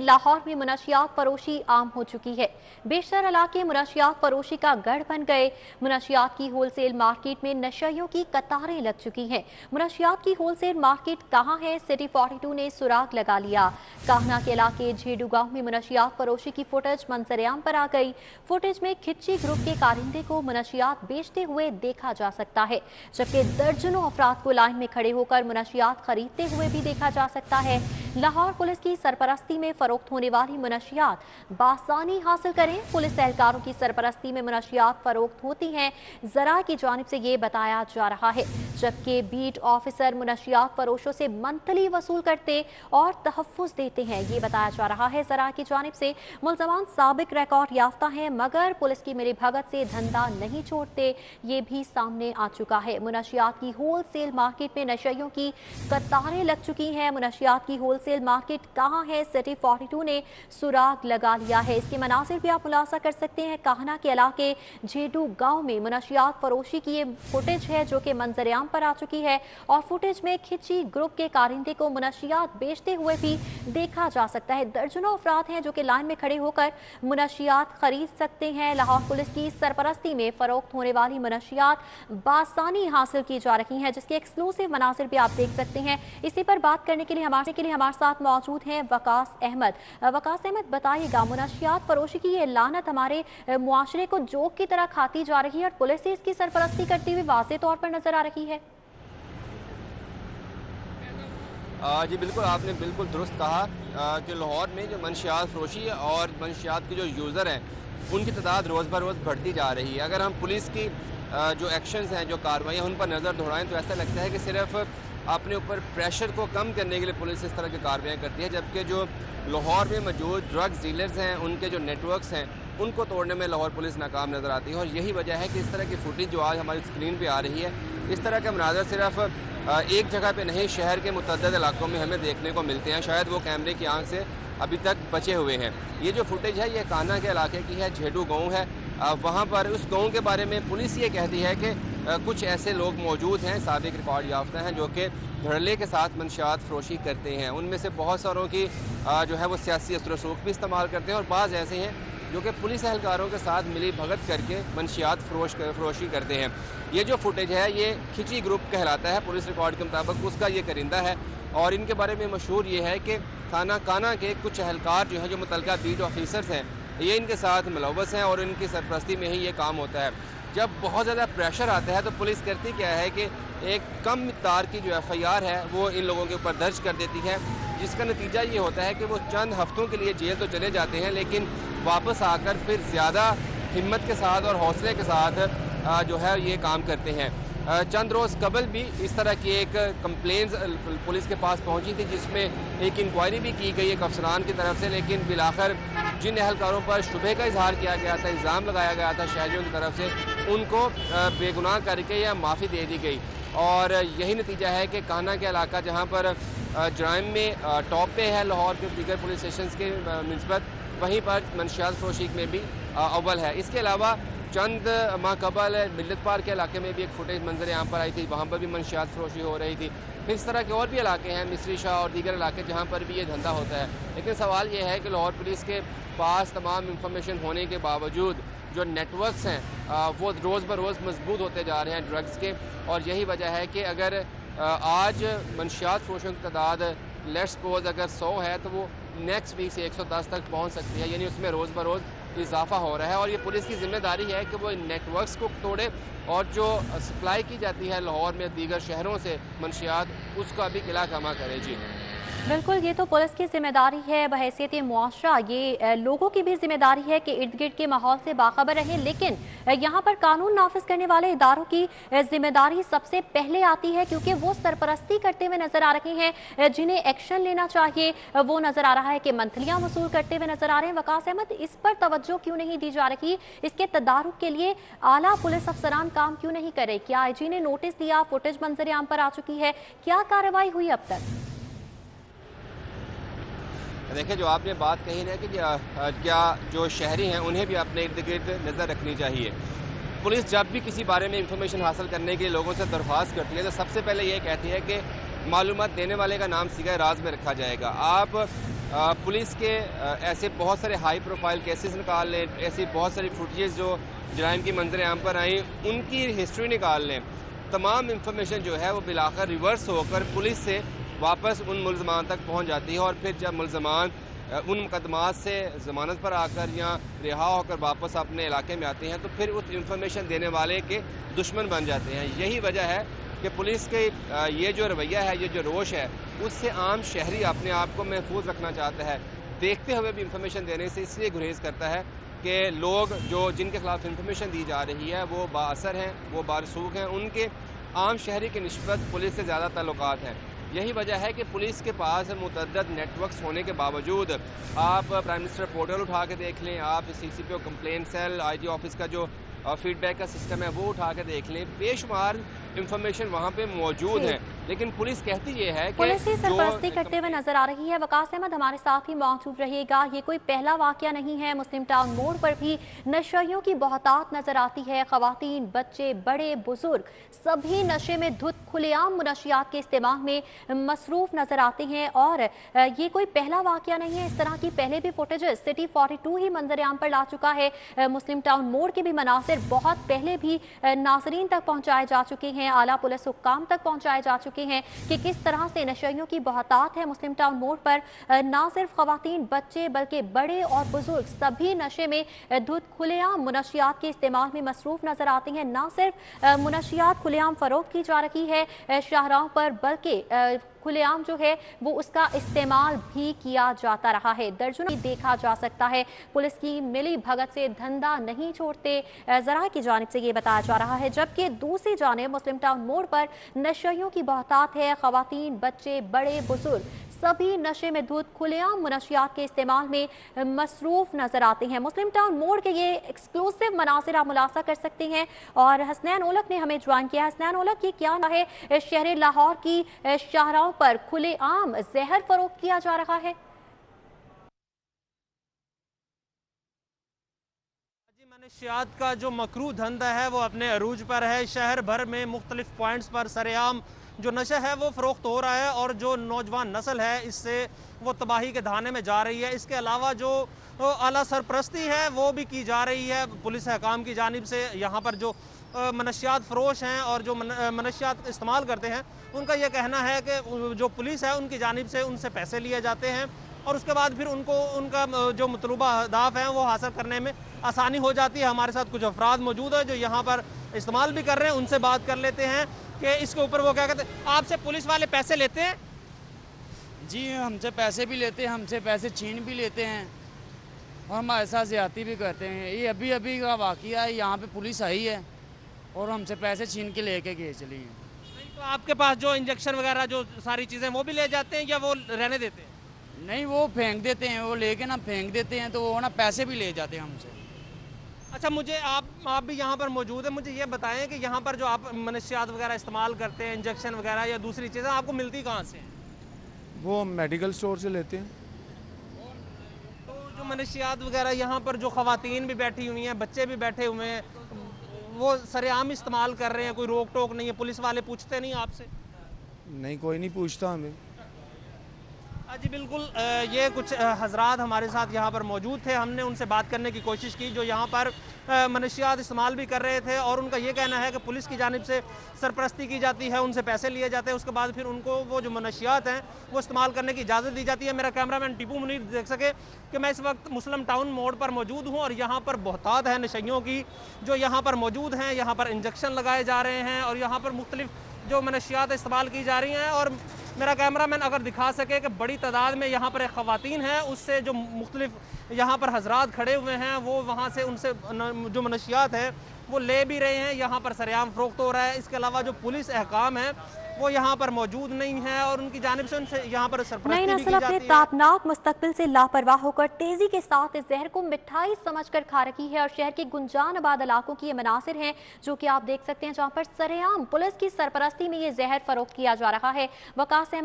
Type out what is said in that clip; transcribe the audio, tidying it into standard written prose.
लाहौर में मुनशियात फरोशी आम हो चुकी है। बेशतर इलाके मुनशियात फरोशी का गढ़ बन गए। मुनशियात की होलसेल मार्केट में नशइयों की कतारें लग चुकी हैं। मुनशियात की होलसेल मार्केट कहाँ है, सिटी 42 ने सुराग लगा लिया। काहना के इलाके झेडू गांव में मुनशियात फरोशी की फुटेज मंजरेआम पर आ गई। फुटेज में खिच्ची ग्रुप के कारिंदे को मुनशियात बेचते हुए देखा जा सकता है, जबकि दर्जनों अफराद को लाइन में खड़े होकर मुनशियात खरीदते हुए भी देखा जा सकता है। लाहौर पुलिस की सरपरस्ती में फरोख्त होने वाली मुनशियात बासानी हासिल करें। पुलिस एहलकारों की सरपरस्ती में मुनशियात फरोख्त होती हैं, जरा की जानिब से ये बताया जा रहा है, जबकि बीट ऑफिसर मुनशियात फरोशों से मंथली वसूल करते और तहफ्फुज देते हैं, ये बताया जा रहा है। जरा की जानिब से मुलजमान साबिक रिकॉर्ड याफ्ता हैं, मगर पुलिस की मिलीभगत से धंधा नहीं छोड़ते, ये भी सामने आ चुका है। मुनशियात की होलसेल मार्केट में नशइयों की कतारें लग चुकी हैं। मुनशियात की होलसेल मार्केट कहाँ है, सिटी 42 ने सुराग लगा लिया है। इसके मनासिर भी आप मुलाजा कर सकते हैं। काहना के इलाके झेडू गांव में मुनशियात फरोशी की ये फुटेज है जो कि मंजरेआम पर आ चुकी है, और फुटेज में खिच्ची ग्रुप के कारिंदे को मुनशियात बेचते हुए भी देखा जा सकता है। दर्जनों अफराद हैं जो कि लाइन में खड़े होकर मुनशियात खरीद सकते हैं। लाहौर पुलिस की सरपरस्ती में फरोख्त होने वाली मुनशियात बासानी हासिल की जा रही हैं, जिसके एक्सक्लूसिव मनासिर भी आप देख सकते हैं। इसी पर बात करने के लिए हमारे साथ मौजूद हैं वकास अहमद। वकास अहमद, बताइएगा, मुनशियात फरोशी की ये लानत हमारे मुआशरे को जोक की तरह खाती जा रही है और पुलिस इसकी सरपरस्ती करती हुई वाज़ेह तौर पर नजर आ रही है। जी बिल्कुल, आपने बिल्कुल दुरुस्त कहा कि लाहौर में जो मंशियात फरोशी है और मंशियात के जो यूज़र हैं उनकी तादाद रोज़ ब रोज़ बढ़ती जा रही है। अगर हम पुलिस की जो एक्शंस हैं, जो कार्रवाइयाँ, उन पर नज़र दौड़ाएं तो ऐसा लगता है कि सिर्फ अपने ऊपर प्रेशर को कम करने के लिए पुलिस इस तरह की कार्रवाइयाँ करती है, जबकि जो लाहौर में मौजूद ड्रग्स डीलर्स हैं, उनके जो नेटवर्क्स हैं, उनको तोड़ने में लाहौर पुलिस नाकाम नज़र आती है। और यही वजह है कि इस तरह की फुटेज जो आज हमारी स्क्रीन पे आ रही है, इस तरह के मनाज़र सिर्फ एक जगह पे नहीं, शहर के मुतअद्दिद इलाकों में हमें देखने को मिलते हैं। शायद वो कैमरे की आंख से अभी तक बचे हुए हैं। ये जो फुटेज है, ये कान्हा के इलाके की है, झेडू गाँव है। वहाँ पर उस गाँव के बारे में पुलिस ये कहती है कि कुछ ऐसे लोग मौजूद हैं, साबिक रिकॉर्ड याफ्ता हैं, जो कि धड़ल्ले के साथ मंशियात फरोशी करते हैं। उनमें से बहुत सारों की जो है वो सियासी असर रसूख भी इस्तेमाल करते हैं, और बाज़ ऐसे हैं जो कि पुलिस एहलकारों के साथ मिली भगत करके मंशियात फरोशी करते हैं। ये जो फुटेज है, ये खिची ग्रुप कहलाता है पुलिस रिकॉर्ड के मुताबिक, उसका ये करिंदा है। और इनके बारे में मशहूर ये है कि काना के कुछ एहलकार जो हैं, जो मुतलका बीट ऑफिसर्स हैं, ये इनके साथ मुलव्वस हैं और इनकी सरपरस्ती में ही ये काम होता है। जब बहुत ज़्यादा प्रेशर आता है तो पुलिस करती क्या है कि एक कम मिक़दार की जो FIR है वो इन लोगों के ऊपर दर्ज कर देती है, जिसका नतीजा ये होता है कि वो चंद हफ्तों के लिए जेल तो चले जाते हैं, लेकिन वापस आकर फिर ज़्यादा हिम्मत के साथ और हौसले के साथ जो है ये काम करते हैं। चंद रोज़ कबल भी इस तरह की एक कंप्लेंट्स पुलिस के पास पहुंची थी, जिसमें एक इंक्वायरी भी की गई एक अफसरान की तरफ से, लेकिन बिलाखिर जिन एहलकारों पर शुबे का इजहार किया गया था, इल्ज़ाम लगाया गया था शहरियों की तरफ से, उनको बेगुनाह करके या माफ़ी दे दी गई। और यही नतीजा है कि कान्हा का इलाका, जहाँ पर जराइम में टॉप पे है लाहौर के दीगर पुलिस स्टेशन के निस्बत, वहीं पर मंशियात फरोशी में भी अव्वल है। इसके अलावा चंद माह कबल मिल्लत पार्क के इलाके में भी एक फुटेज मंजर यहाँ पर आई थी, वहाँ पर भी मंशियात फरोशी हो रही थी। फिर इस तरह के और भी इलाके हैं, मिस्री शाह और दीगर इलाके, जहाँ पर भी ये धंधा होता है। लेकिन सवाल ये है कि लाहौर पुलिस के पास तमाम इंफॉर्मेशन होने के बावजूद जो नेटवर्क्स हैं वो रोज़ ब रोज़ मजबूत होते जा रहे हैं ड्रग्स के। और यही वजह है कि अगर आज मंशियात फरोशों की तादाद लेट्स सपोज अगर 100 है, तो वो नेक्स्ट वीक से 110 तक पहुँच सकती है, यानी उसमें रोज़ ब रोज़ इजाफा हो रहा है। और ये पुलिस की जिम्मेदारी है कि वो इन नेटवर्क्स को तोड़े और जो सप्लाई की जाती है लाहौर में दीगर शहरों से मंशियात, उसका भी किला कमा करे। जी बिल्कुल, ये तो पुलिस की जिम्मेदारी है, बहैसियत मुआशरा ये लोगों की भी जिम्मेदारी है कि इर्द गिर्द के माहौल से बाखबर रहें। लेकिन यहाँ पर कानून नाफिज करने वाले इदारों की जिम्मेदारी सबसे पहले आती है, क्योंकि वो सरपरस्ती करते हुए नजर आ रहे हैं। जिन्हें एक्शन लेना चाहिए वो नजर आ रहा है कि मंथलियाँ वसूल करते हुए नजर आ रहे हैं। वकास अहमद, इस पर तवज्जो क्यों नहीं दी जा रही? इसके तदारुक के लिए आला पुलिस अफसरान काम क्यों नहीं करे? क्या IG ने नोटिस दिया? फुटेज मंजर आम पर आ चुकी है, क्या कार्रवाई हुई अब तक? देखिए, जो आपने बात कही ना कि क्या जो शहरी हैं उन्हें भी अपने इर्द गिर्द नज़र रखनी चाहिए। पुलिस जब भी किसी बारे में इंफॉर्मेशन हासिल करने के लिए लोगों से दरख्वास्त करती है, तो सबसे पहले ये कहती है कि मालूमात देने वाले का नाम सीधा राज में रखा जाएगा। आप पुलिस के ऐसे बहुत सारे हाई प्रोफाइल केसेस निकाल लें, ऐसी बहुत सारी फुटेजेस जो जराइम की मंजर आम पर आई, उनकी हिस्ट्री निकाल लें। तमाम इंफॉर्मेशन जो है वो बिलाकर रिवर्स होकर पुलिस से वापस उन मुलजमान तक पहुंच जाती है, और फिर जब मुलजमान उन मुकदमात से ज़मानत पर आकर या रिहा होकर वापस अपने इलाके में आते हैं तो फिर उस इंफॉर्मेशन देने वाले के दुश्मन बन जाते हैं। यही वजह है कि पुलिस के ये जो रवैया है, ये जो रोश है, उससे आम शहरी अपने आप को महफूज रखना चाहता है। देखते हुए भी इंफॉर्मेशन देने से इसलिए गुरेज करता है कि लोग जिनके खिलाफ इंफॉर्मेशन दी जा रही है वो बाअसर हैं, वो बारसूख हैं, उनके आम शहरी की निस्बत पुलिस से ज़्यादा ताल्लुकात हैं। यही वजह है कि पुलिस के पास मुतअद्दिद नेटवर्क्स होने के बावजूद, आप प्राइम मिनिस्टर पोर्टल उठा के देख लें, आप CCPO complaint cell, IG office का जो फीडबैक का सिस्टम है वो उठा के देख लें, बेशुमार इंफॉर्मेशन वहाँ पे मौजूद है, लेकिन पुलिस कहती ये है कि पुलिस ही सरपरस्ती करते हुए नजर आ रही है। वकास अहमद हमारे साथ ही मौजूद रहिएगा। ये कोई पहला वाकया नहीं है, मुस्लिम टाउन मोड़ पर भी नशइयों की बहुतात नजर आती है। खवातीन, बच्चे, बड़े, बुजुर्ग सभी नशे में धुत खुलेआम मुनशियात के इस्तेमाल में मसरूफ नजर आते हैं, और ये कोई पहला वाकया नहीं है। इस तरह की पहले भी फुटेजेस सिटी 42 ही मंजरेआम पर ला चुका है। मुस्लिम टाउन मोड़ के भी मनासिर बहुत पहले भी नाजरीन तक पहुंचाए जा चुके हैं, आला पुलिस हुक्काम तक पहुंचाए जा चुके हैं कि किस तरह से नशइयों की बहुतात है मुस्लिम टाउन मोड़ पर। ना सिर्फ खवातीन, बच्चे, बल्कि बड़े और बुजुर्ग सभी नशे में धुत खुलेआम मुनशियात के इस्तेमाल में मसरूफ नजर आते हैं। ना सिर्फ मुनशियात खुलेआम फरोख्त की जा रही है शाहराहों पर, बल्कि खुलेआम जो है वो उसका इस्तेमाल भी किया जाता रहा है। दर्जनों देखा जा सकता है। पुलिस की मिली भगत से धंधा नहीं छोड़ते, ज़राए की जानिब से ये बताया जा रहा है, जबकि दूसरी जानिब मुस्लिम टाउन मोड़ पर नशइयों की बहुतात है। खवातीन, बच्चे, बड़े, बुजुर्ग सभी नशे में धुत खुलेआम मुनशियात के इस्तेमाल में मसरूफ नजर आते हैं। मुस्लिम टाउन मोड़ के ये एक्सक्लूसिव मनासिर आप मुलासा कर सकते हैं, और हसनैन ओलक ने हमें ज्वाइन किया। हसनैन ओलक, ये क्या है शहर लाहौर की शाहराहों पर खुलेआम जहर फरोख्त किया जा रहा है? मनशियात का जो मकरू धंधा है वो अपने अरूज पर है। शहर भर में मुख्तलिफ पॉइंट्स पर सरेआम जो नशा है वो फ़रोख्त हो रहा है, और जो नौजवान नस्ल है इससे वो तबाही के धाने में जा रही है। इसके अलावा जो आला सरपरस्ती है वो भी की जा रही है पुलिस हकाम की जानिब से। यहाँ पर जो मनशियात फ़रोश हैं और जो मनशियात इस्तेमाल करते हैं, उनका यह कहना है कि जो पुलिस है उनकी जानिब से उनसे पैसे लिए जाते हैं, और उसके बाद फिर उनको उनका जो मतलूबा अहदाफ हैं वो हासिल करने में आसानी हो जाती है। हमारे साथ कुछ अफराद मौजूद है जो यहाँ पर इस्तेमाल भी कर रहे हैं, उनसे बात कर लेते हैं कि इसके ऊपर वो क्या कहते हैं। आपसे पुलिस वाले पैसे लेते हैं? जी, हमसे पैसे भी लेते हैं, हमसे पैसे छीन भी लेते हैं, और हमारे साथ ज़्यादती भी करते हैं। ये अभी अभी का वाक़या है, यहाँ पे पुलिस आई है और हमसे पैसे छीन के लेके गए चली हैं। तो आपके पास जो इंजेक्शन वगैरह जो सारी चीज़ें वो भी ले जाते हैं या वो रहने देते हैं? नहीं, वो फेंक देते हैं, वो लेके ना फेंक देते हैं, तो वो ना पैसे भी ले जाते हैं हमसे। अच्छा, मुझे आप भी यहाँ पर मौजूद है, मुझे ये बताएं कि यहाँ पर जो आप मनशियात वगैरह इस्तेमाल करते हैं, इंजेक्शन वगैरह या दूसरी चीज़ें, आपको मिलती कहाँ से हैं? वो हम मेडिकल स्टोर से लेते हैं। तो जो मनशियात वगैरह यहाँ पर जो ख़वातीन भी बैठी हुई हैं, बच्चे भी बैठे हुए हैं, वो सरेआम इस्तेमाल कर रहे हैं, कोई रोक टोक नहीं है? पुलिस वाले पूछते नहीं आपसे? नहीं, कोई नहीं पूछता हमें। जी बिल्कुल, ये कुछ हजरात हमारे साथ यहाँ पर मौजूद थे। हमने उनसे बात करने की कोशिश की जो यहाँ पर मनशियात इस्तेमाल भी कर रहे थे, और उनका ये कहना है कि पुलिस की जानिब से सरपरस्ती की जाती है, उनसे पैसे लिए जाते हैं, उसके बाद फिर उनको वो जो मनशियात हैं वो इस्तेमाल करने की इजाज़त दी जाती है। मेरा कैमरामैन टीपू मुनीर देख सके कि मैं इस वक्त मुस्लिम टाउन मोड़ पर मौजूद हूँ, और यहाँ पर बहुतात है नशइयों की जो यहाँ पर मौजूद हैं। यहाँ पर इंजेक्शन लगाए जा रहे हैं, और यहाँ पर मुख्तलिफ जो मनशियात इस्तेमाल की जा रही हैं। और मेरा कैमरामैन अगर दिखा सके कि बड़ी तादाद में यहाँ पर एक ख़वातीन है, उससे जो मुख्तलिफ यहाँ पर हजरात खड़े हुए हैं वो वहाँ से उनसे जो मनशियात है वो ले भी रहे हैं। यहाँ पर सरेआम फ़रोख्त हो रहा है। इसके अलावा जो पुलिस अहकाम है वो यहाँ पर मौजूद नहीं है, और उनकी जानिब से उनसे यहाँ पर सरपरस्ती भी की जाती है। अपने तापनाक मुस्तकबिल से लापरवाह होकर तेजी के साथ इस जहर को मिठाई समझकर खा रही है, और शहर के गुंजान आबाद इलाकों की ये मनासिर हैं जो कि आप देख सकते हैं, जहाँ पर सरेआम पुलिस की सरपरस्ती में ये जहर फरोख्त किया जा रहा है। वकास अहमद